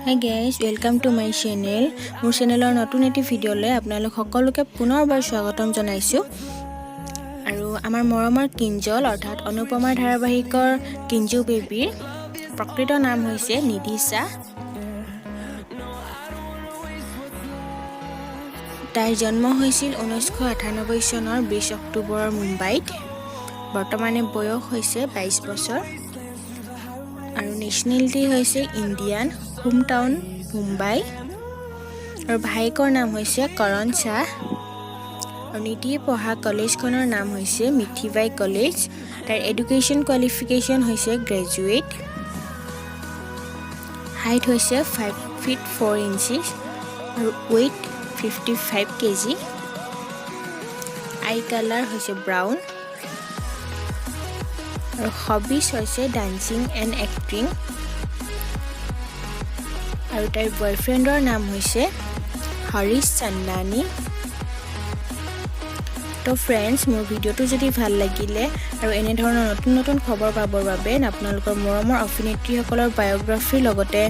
Hi guys, welcome to my channel. মোৰ চেনেলৰ নতুন এটি ভিডিঅ'লৈ আপোনালোক সকলোকে পুনৰবাৰ স্বাগতম জনাইছো। আৰু আমাৰ মৰমৰ কিঞ্জল অৰ্থাৎ অনুপমাৰ ধাৰাবাহিকৰ কিঞ্জু বেবীৰ প্ৰকৃত নাম হৈছে নিধি শাহ। তাইৰ জন্ম হৈছিল 1998 চনৰ 20 অক্টোবৰৰ মুম্বাইত। বৰ্তমানে বয়স হৈছে 22 বছৰ আৰু নেশ্যনেলিটি হৈছে ইণ্ডিয়ান, হোম টাউন মুম্বাই। আৰু ভাইকৰ নাম হৈছে কৰণ শাহ। আৰু নিধিয়ে পঢ়া কলেজখনৰ নাম হৈছে মিঠিবাই কলেজ। তাইৰ এডুকেশ্যন কোৱালিফিকেশ্যন হৈছে গ্ৰেজুৱেট। হাইট হৈছে 5 feet 4 inches আৰু ৱেইট 55 kg। আই কালাৰ হৈছে ব্ৰাউন আৰু হবিজ হৈছে ডান্সিং এণ্ড এক্টিং। আৰু তাইৰ বয়ফ্ৰেণ্ডৰ নাম হৈছে হৰিশ চন্দানী। তো ফ্ৰেণ্ডছ, মোৰ ভিডিঅ'টো যদি ভাল লাগিলে আৰু এনেধৰণৰ নতুন নতুন খবৰ পাবৰ বাবে আপোনালোকৰ মৰমৰ অভিনেত্ৰীসকলৰ বায়োগ্ৰাফিৰ লগতে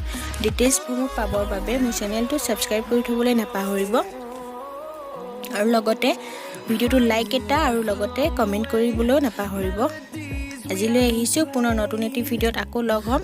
ডিটেইলছসমূহ পাবৰ বাবে মোৰ চেনেলটো ছাবস্ক্ৰাইব কৰি থ'বলৈ নাপাহৰিব। আৰু লগতে ভিডিঅ'টো লাইক এটা আৰু লগতে কমেণ্ট কৰিবলৈও নাপাহৰিব। আজিলৈ আহিছোঁ, পুনৰ নতুন এটি ভিডিঅ'ত আকৌ লগ হ'ম।